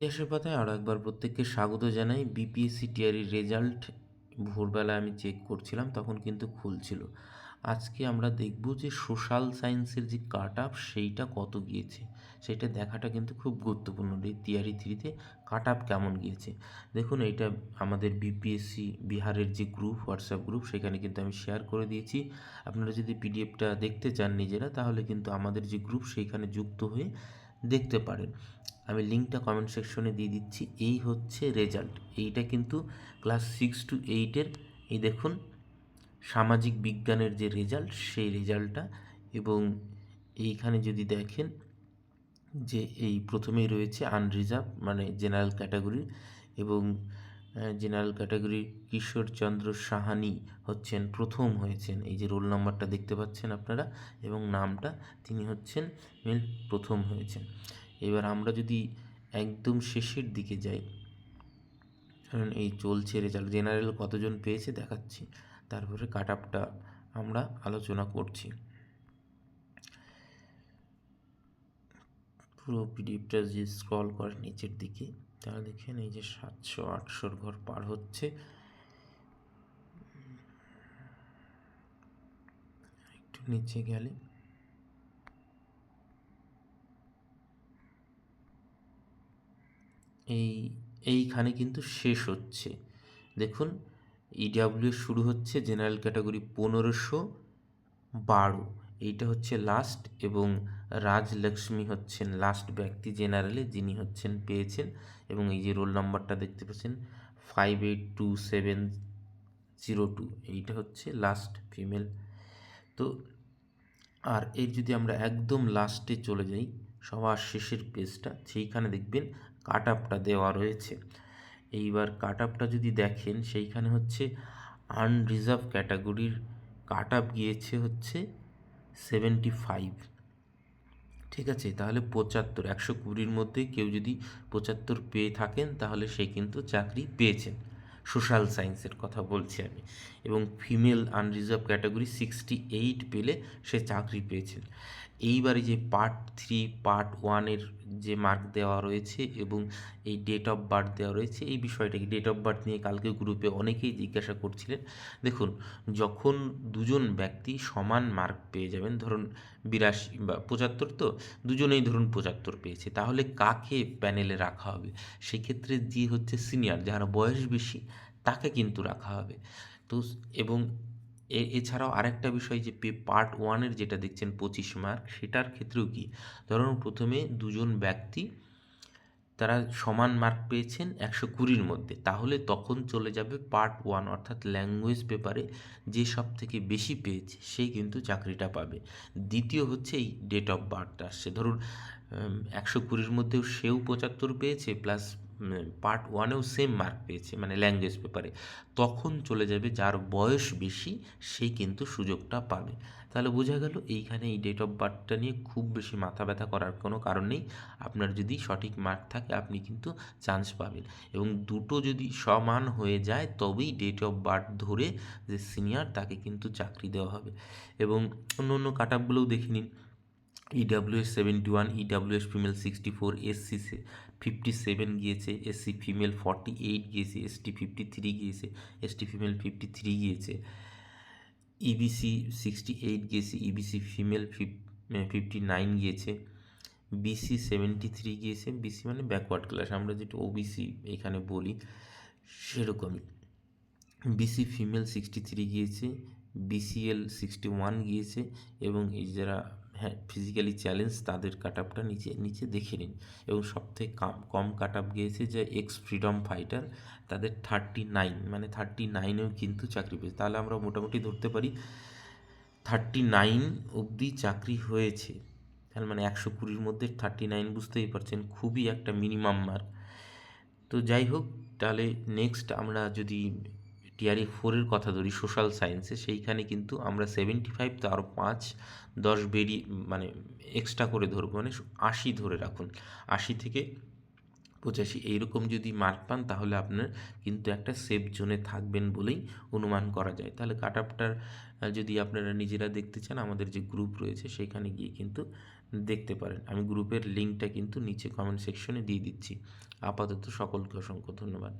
ইতিহাসের পাতায় আরও একবার প্রত্যেককে স্বাগত জানাই। বিপিএসসি টিআরির রেজাল্ট ভোরবেলা আমি চেক করছিলাম, তখন কিন্তু খুলছিল। আজকে আমরা দেখব যে সোশ্যাল সায়েন্সের যে কাট আপ সেইটা কত গিয়েছে, সেটা দেখাটা কিন্তু খুব গুরুত্বপূর্ণ। এই টিআরি থ্রিতে কাট আপ কেমন গিয়েছে দেখুন। এইটা আমাদের বিপিএসসি বিহারের যে গ্রুপ, হোয়াটসঅ্যাপ গ্রুপ, সেখানে কিন্তু আমি শেয়ার করে দিয়েছি। আপনারা যদি পিডিএফটা দেখতে চান নিজেরা, তাহলে কিন্তু আমাদের যে গ্রুপ সেইখানে যুক্ত হয়ে দেখতে পারেন। আমি লিঙ্কটা কমেন্ট সেকশনে দিয়ে দিচ্ছি। এই হচ্ছে রেজাল্ট। এইটা কিন্তু ক্লাস 6 to 8-এর, এই দেখুন সামাজিক বিজ্ঞানের যে রেজাল্ট, সেই রেজাল্টটা। এবং এইখানে যদি দেখেন যে এই প্রথমেই রয়েছে আনরিজার্ভ মানে জেনারেল ক্যাটাগরি, এবং জেনারেল ক্যাটাগরি কিশোরচন্দ্র সাহানি প্রথম হয়েছেন। এই যে রোল নাম্বারটা দেখতে পাচ্ছেন আপনারা এবং নামটা, তিনি হচ্ছেন মেল প্রথম হয়েছেন। এবার আমরা যদি একদম শেষের দিকে যাই, কারণ এই চলছে রেজাল্ট, জেনারেল কতজন পেয়েছে দেখাচ্ছি, তারপরে কাট আপটা আমরা আলোচনা করছি। পুরো পিডিএফটা যদি স্ক্রল করে নিচের দিকে, তাহলে দেখেন এই যে 700-800 ঘর পার হচ্ছে। একটু নিচে গেলে এইখানে কিন্তু শেষ হচ্ছে। দেখুন ইডাব্লিউ শুরু হচ্ছে জেনারেল ক্যাটাগরি 1512, এইটা হচ্ছে লাস্ট, এবং রাজলক্ষ্মী হচ্ছেন লাস্ট ব্যক্তি জেনারেলে যিনি পেয়েছেন। এবং এই যে রোল নাম্বারটা দেখতে পাচ্ছেন 582702, এইটা হচ্ছে লাস্ট ফিমেল। তো আর এর যদি আমরা একদম লাস্টে চলে যাই, সবার শেষের পেজটা, সেইখানে দেখবেন কাট আপটা দেওয়া রয়েছে। এইবার কাট আপটা যদি দেখেন, সেইখানে আনরিজার্ভ ক্যাটাগরির কাট আপ গিয়েছে 75। ঠিক আছে, তাহলে 75, 120-র মধ্যে কেউ যদি 75 পেয়ে থাকেন, তাহলে সে কিন্তু চাকরি পেয়েছেন। সোশ্যাল সায়েন্সের কথা বলছি আমি। এবং ফিমেল আনরিজার্ভ ক্যাটাগরি 68 পেলে সে চাকরি পেয়েছেন। এইবারে যে পার্ট 3 পার্ট 1-এর যে মার্ক দেওয়া রয়েছে এবং এই ডেট অফ বার্থ দেওয়া রয়েছে, এই বিষয়টাকে ডেট অফ বার্থ নিয়ে কালকে গ্রুপে অনেকেই জিজ্ঞাসা করছিলেন। দেখুন, যখন দুজন ব্যক্তি সমান মার্ক পেয়ে যাবেন, ধরুন 82 বা 75, তো দুজনেই ধরুন 75 পেয়েছে, তাহলে কাকে প্যানেলে রাখা হবে? সেক্ষেত্রে যে সিনিয়র, যার বয়স বেশি, তাকে কিন্তু রাখা হবে। তো এবং এছাড়াও আরেকটা বিষয়, যে পার্ট 1-এর যেটা দেখছেন 25 মার্ক, সেটার ক্ষেত্রেও কি, ধরুন প্রথমে দুজন ব্যক্তি তারা সমান মার্ক পেয়েছেন 120-র মধ্যে, তাহলে তখন চলে যাবে পার্ট 1, অর্থাৎ ল্যাঙ্গুয়েজ পেপারে যে সব থেকে বেশি পেয়েছে সেই কিন্তু চাকরিটা পাবে। দ্বিতীয় এই ডেট অফ বার্থটা আসছে, ধরুন 120-র মধ্যেও সেও 75 পেয়েছে, প্লাস পার্ট 1-এও সেম মার্ক পেয়েছে মানে ল্যাঙ্গুয়েজ পেপারে, তখন চলে যাবে যার বয়স বেশি, সেই কিন্তু সুযোগটা পাবে। তাহলে বোঝা গেল, এইখানে এই ডেট অফ বার্থটা নিয়ে খুব বেশি মাথা ব্যথা করার কোনো কারণ নেই। আপনার যদি সঠিক মার্ক থাকে, আপনি কিন্তু চান্স পাবেন। এবং দুটো যদি সমান হয়ে যায়, তবেই ডেট অফ বার্থ ধরে যে সিনিয়র, তাকে কিন্তু চাকরি দেওয়া হবে। এবং অন্য অন্য কাট আপগুলোও দেখে নিন। ইডাব্লিউএস 71, ইডাব্লিউএস ফিমেল 64, এসসি 57 গিয়েছে, এসসি ফিমেল 48 গিয়েছে, এসটি 53 গিয়েছে, এসটি ফিমেল 53 গিয়েছে, ইবিসি 68 গিয়েছে, ইবিসি ফিমেল 59 গিয়েছে, বিসি 73 গিয়েছে, বিসি মানে ব্যাকওয়ার্ড ক্লাস, আমরা যেটা ওবিসি এখানে বলি সেরকমই। বিসি ফিমেল 63 গিয়েছে, বিসিএল 61 গিয়েছে। এবং এই যারা ফিজিক্যালি চ্যালেঞ্জ, তাদের কাট আপটা নিচে নিচে দেখে নিন। এবং সবথেকে কম কাট আপ গিয়েছে যে এক্স ফ্রিডম ফাইটার, তাদের 39, মানে 39-এও কিন্তু চাকরি পেয়েছে। তাহলে আমরা মোটামুটি ধরতে পারি 39 অবধি চাকরি হয়েছে। তাহলে মানে 120-র মধ্যে 39, বুঝতেই পারছেন খুবই একটা মিনিমাম মার্ক। তো যাই হোক, তাহলে নেক্সট আমরা যদি টিআরই 4-এর কথা ধরি সোশ্যাল সায়েন্সে, সেইখানে কিন্তু আমরা 75, তো আরও 5-10 বেরিয়ে মানে এক্সট্রা করে ধরবো, মানে 80 ধরে রাখুন। 80 থেকে 85 এইরকম যদি মার্ক পান, তাহলে আপনার কিন্তু একটা সেফ জোনে থাকবেন বলেই অনুমান করা যায়। তাহলে কাট আপটার যদি আপনারা নিজেরা দেখতে চান, আমাদের যে গ্রুপ রয়েছে সেখানে গিয়ে কিন্তু দেখতে পারেন। আমি গ্রুপের লিঙ্কটা কিন্তু নিচে কমেন্ট সেকশনে দিয়ে দিচ্ছি। আপাতত সকলকে অসংখ্য ধন্যবাদ।